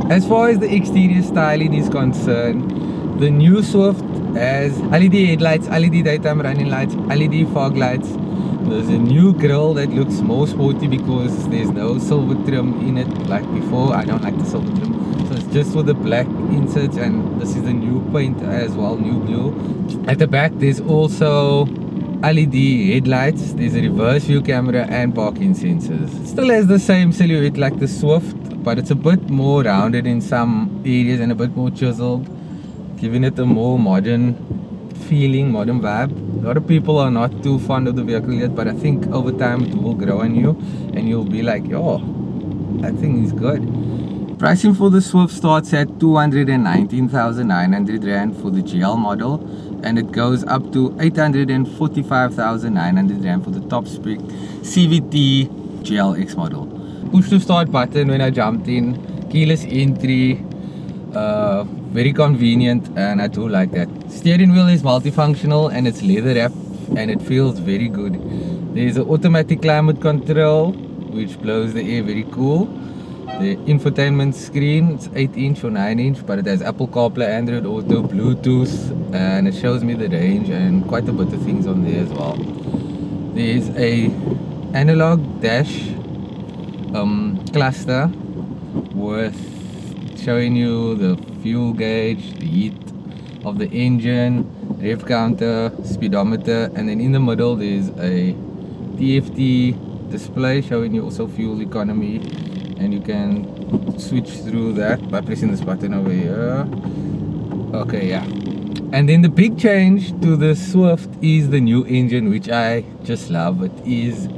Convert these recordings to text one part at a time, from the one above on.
As far as the exterior styling is concerned, the new Swift has LED headlights, LED daytime running lights, LED fog lights. There's a new grille that looks more sporty because there's no silver trim in it like before. I don't like the silver trim, so it's just for the black inserts, and this is the new paint as well, new blue. At the back there's also LED headlights, there's a reverse view camera and parking sensors. It still has the same silhouette like the Swift, but it's a bit more rounded in some areas and a bit more chiseled, giving it a more modern feeling, modern vibe. A lot of people are not too fond of the vehicle yet, but I think over time it will grow on you and you'll be like, yo, that thing is good. Pricing for the Swift starts at 219,900 Rand for the GL model, and it goes up to 845,900 Rand for the top spec CVT GLX model. Push to start button when I jumped in, keyless entry, very convenient, and I do like that. Steering wheel is multifunctional and it's leather wrapped and it feels very good. There's an automatic climate control which blows the air, very cool. The infotainment screen, it's 8-inch or 9-inch, but it has Apple CarPlay, Android Auto, Bluetooth, and it shows me the range and quite a bit of things on there as well. There's a analog dash cluster with showing you the fuel gauge, the heat of the engine, rev counter, speedometer, and then in the middle there's a TFT display showing you also fuel economy, and you can switch through that by pressing this button over here. Okay, yeah. And then the big change to the Swift is the new engine, which I just love. It is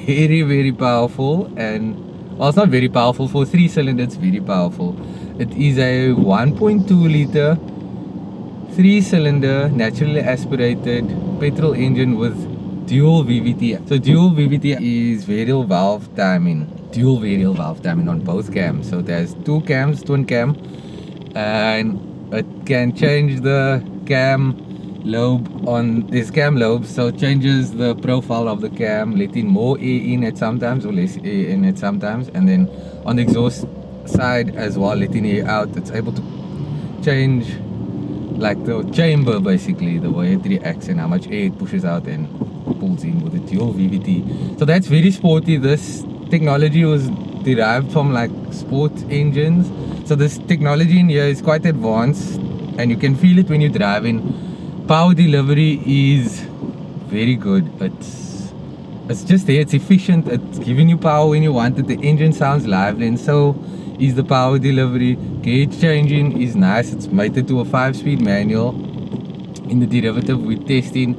very, very powerful, and well, it's not very powerful for 3-cylinder, it's very powerful. It is a 1.2 liter 3-cylinder naturally aspirated petrol engine with dual VVT. So dual VVT is variable valve timing, dual variable valve timing on both cams. So there's two cams, twin cam, and it can change the cam lobe on this cam lobe, so it changes the profile of the cam, letting more air in at sometimes or less air in at sometimes, and then on the exhaust side as well, letting air out. It's able to change like the chamber, basically the way it reacts and how much air it pushes out and pulls in with the dual VVT. So that's very sporty. This technology was derived from like sports engines, so this technology in here is quite advanced and you can feel it when you're driving. Power delivery is very good. It's just there, it's efficient, it's giving you power when you want it. The engine sounds lively, and so is the power delivery. Gauge changing is nice. It's mated to a 5-speed manual. In the derivative we're testing,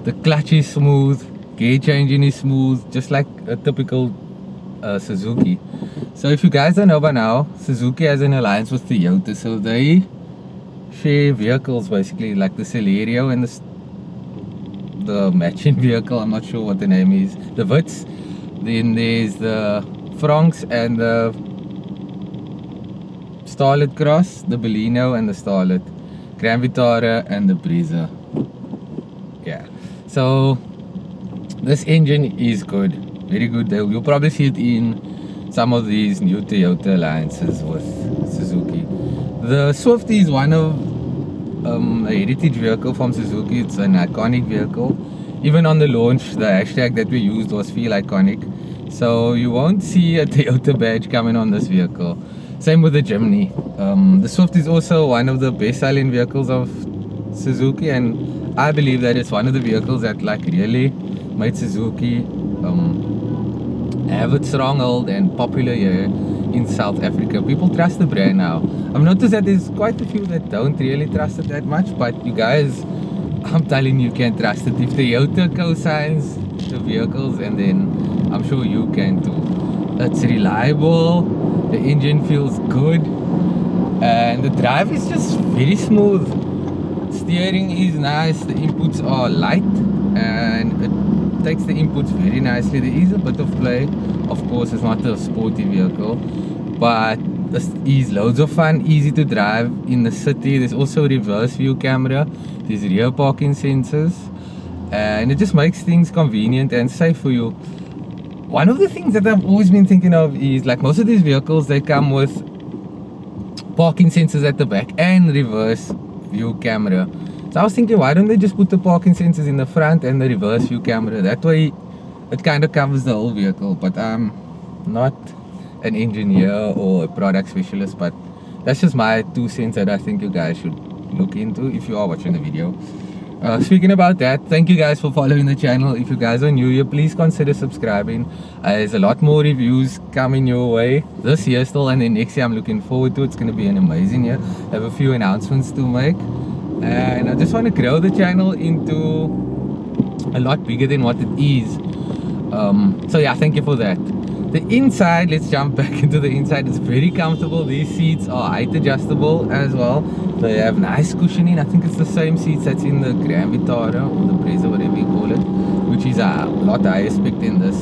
the clutch is smooth, gauge changing is smooth, just like a typical Suzuki. So if you guys don't know by now, Suzuki has an alliance with Toyota, so they share vehicles basically, like the Celerio and the matching vehicle, I'm not sure what the name is, the Vitz. Then there's the Franks and the Starlet Cross, the Baleno and the Starlet, Gran Vitara and the Breezer. Yeah, so this engine is good, very good. You'll probably see it in some of these new Toyota alliances with Suzuki. The Swift is one of a heritage vehicle from Suzuki. It's an iconic vehicle. Even on the launch, the hashtag that we used was Feel Iconic. So you won't see a Toyota badge coming on this vehicle. Same with the Jimny. The Swift is also one of the best-selling vehicles of Suzuki, and I believe that it's one of the vehicles that like really made Suzuki have its stronghold and popular here in South Africa. People trust the brand now. I've noticed that there's quite a few that don't really trust it that much, but you guys, I'm telling you, can trust it. If Toyota co-signs the vehicles, and then I'm sure you can too. It's reliable, the engine feels good, and the drive is just very smooth. Steering is nice, the inputs are light, and it takes the inputs very nicely. There is a bit of play, of course. It's not a sporty vehicle, but this is loads of fun, easy to drive in the city. There's also a reverse view camera, there's rear parking sensors, and it just makes things convenient and safe for you. One of the things that I've always been thinking of is, like, most of these vehicles, they come with parking sensors at the back and reverse view camera. So I was thinking, why don't they just put the parking sensors in the front and the reverse view camera? That way it kind of covers the whole vehicle. But I'm not an engineer or a product specialist, but that's just my 2 cents that I think you guys should look into if you are watching the video. Speaking about that, thank you guys for following the channel. If you guys are new here, please consider subscribing. There's a lot more reviews coming your way this year still, and then next year I'm looking forward to. It's going to be an amazing year. I have a few announcements to make, and I just want to grow the channel into a lot bigger than what it is. So yeah, thank you for that. The inside, let's jump back into the inside. It's very comfortable. These seats are height adjustable as well. They have nice cushioning. I think it's the same seats that's in the Grand Vitara or the Brezza, whatever you call it, which is a lot higher spec than this.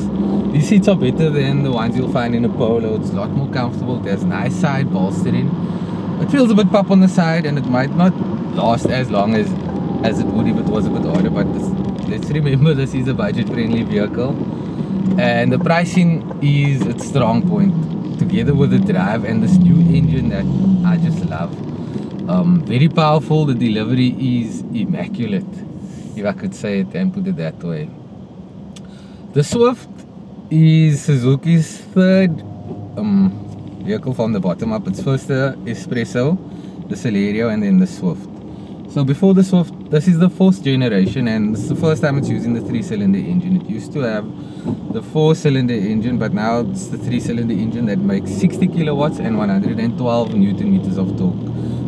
These seats are better than the ones you'll find in a Polo. It's a lot more comfortable. There's nice side bolstering. It feels a bit pop on the side, and it might not last as long as it would if it was a bit harder, but let's remember this is a budget-friendly vehicle. And the pricing is its strong point, together with the drive and this new engine that I just love. Very powerful. The delivery is immaculate, if I could say it and put it that way. The Swift is Suzuki's third vehicle from the bottom up. It's first the Espresso, the Celerio, and then the Swift. So before the Swift, this is the 4th generation, and this is the first time it's using the 3-cylinder engine. It used to have the 4-cylinder engine, but now it's the 3-cylinder engine that makes 60 kilowatts and 112 newton meters of torque.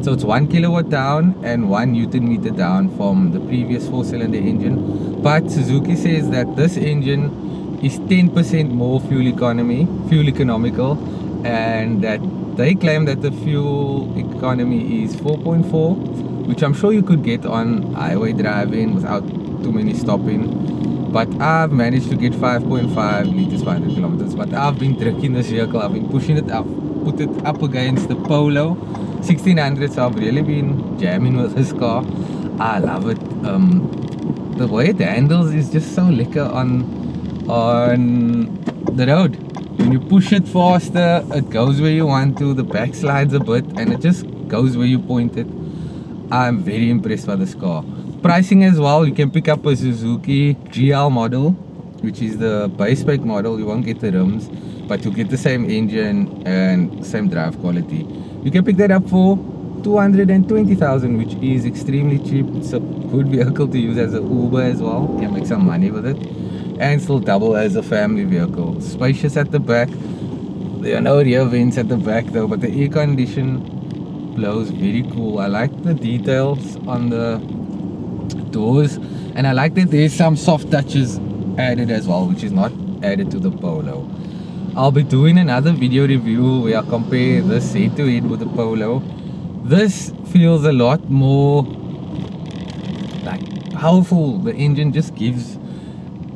So it's 1 kilowatt down and 1 newton meter down from the previous 4-cylinder engine. But Suzuki says that this engine is 10% more fuel economical, and that they claim that the fuel economy is 4.4, which I'm sure you could get on highway driving without too many stopping. But I've managed to get 5.5 liters per 100 kilometers. But I've been tricking this vehicle. I've been pushing it up, put it up against the Polo 1600. So I've really been jamming with this car. I love it. The way it handles is just so liquor on the road. When you push it faster, it goes where you want to. The back slides a bit, and it just goes where you point it. I'm very impressed by this car. Pricing as well, you can pick up a Suzuki GL model, which is the base spec model. You won't get the rims, but you'll get the same engine and same drive quality. You can pick that up for 220,000, which is extremely cheap. It's a good vehicle to use as an Uber as well. You can make some money with it, and still double as a family vehicle. Spacious at the back. There are no rear vents at the back though, but the air condition blows very cool. I like the details on the doors, and I like that there's some soft touches added as well, which is not added to the Polo. I'll be doing another video review where I compare this head to head with the Polo. This feels a lot more like powerful. The engine just gives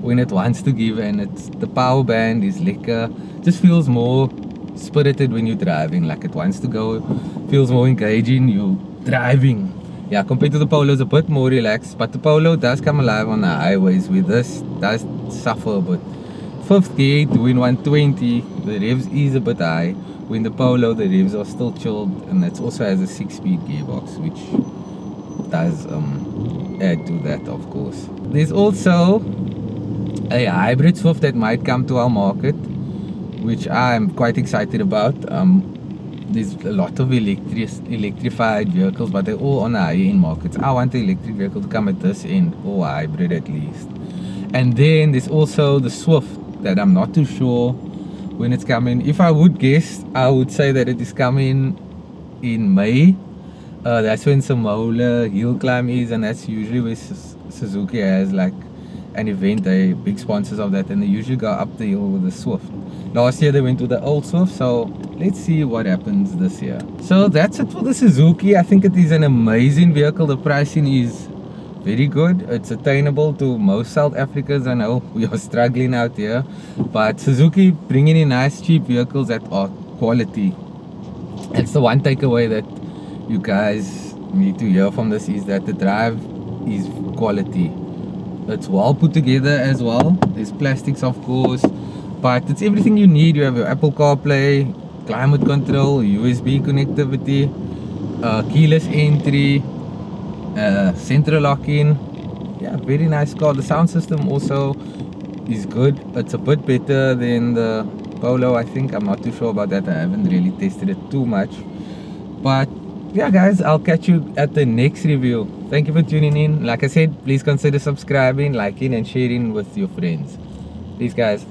when it wants to give, and it's the power band is liquor. Just feels more spirited when you're driving, like it wants to go, feels more engaging. You driving, yeah, compared to the Polo, is a bit more relaxed, but the Polo does come alive on the highways, where this does suffer a bit. 5th gear doing 120, the revs is a bit high. When the Polo, the revs are still chilled, and it also has a 6-speed gearbox, which does add to that, of course. There's also a hybrid Swift that might come to our market, which I'm quite excited about. There's a lot of electrified vehicles, but they're all on the high-end markets. I want the electric vehicle to come at this end, or hybrid at least. And then there's also the Swift that I'm not too sure when it's coming. If I would guess, I would say that it is coming in May. That's when Samola Hill Climb is, and that's usually where Suzuki has like an event. They're big sponsors of that, and they usually go up the hill with the Swift. Last year they went with the old Swift, so let's see what happens this year. So that's it for the Suzuki. I think it is an amazing vehicle. The pricing is very good. It's attainable to most South Africans. I know we are struggling out here, but Suzuki bringing in nice cheap vehicles that are quality. That's the one takeaway that you guys need to hear from this, is that the drive is quality. It's well put together as well. There's plastics, of course, but it's everything you need. You have your Apple CarPlay, climate control, USB connectivity, keyless entry, central lock-in. Yeah, very nice car. The sound system also is good. It's a bit better than the Polo, I think. I'm not too sure about that. I haven't really tested it too much. But yeah, guys, I'll catch you at the next review. Thank you for tuning in. Like I said, please consider subscribing, liking, and sharing with your friends. Peace, guys.